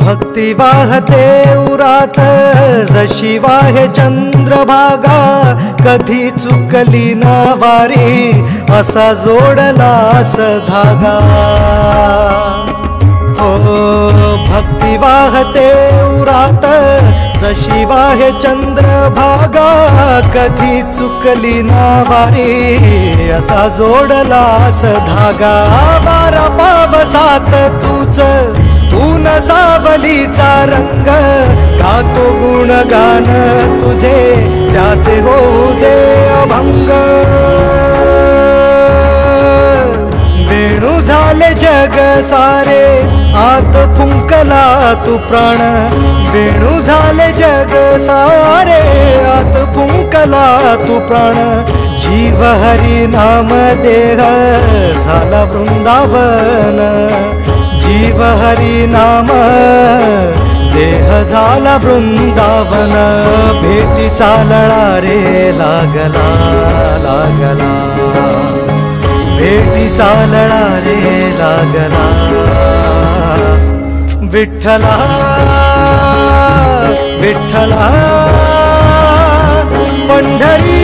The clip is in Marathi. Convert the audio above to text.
भक्ती वाहते उरात जशी वाहे चंद्रभागा, कधी चुकली ना वारी असा जोडलास धागा। हो भक्ती वाहते उरात जशी वाहे चंद्रभागा, कधी चुकली ना वारी असा जोडलास धागा। वारा पावसात तूच ऊन सावलीचा रंग, गातो गुणगान तुझे त्याचे होऊ दे अभंग। वेणू झाले जग सारे आत फुंकला तू प्राण, वेणू झाले जग सारे आत फुंकला तू प्राण। जीव हरी नाम देह झाला वृंदावन, जीव हरी नाम देह झाला वृंदावन। भेटी चालळा रे लागला लागला, भेटी चालळा रे लागला। विठ्ठला विठ्ठला पंढरी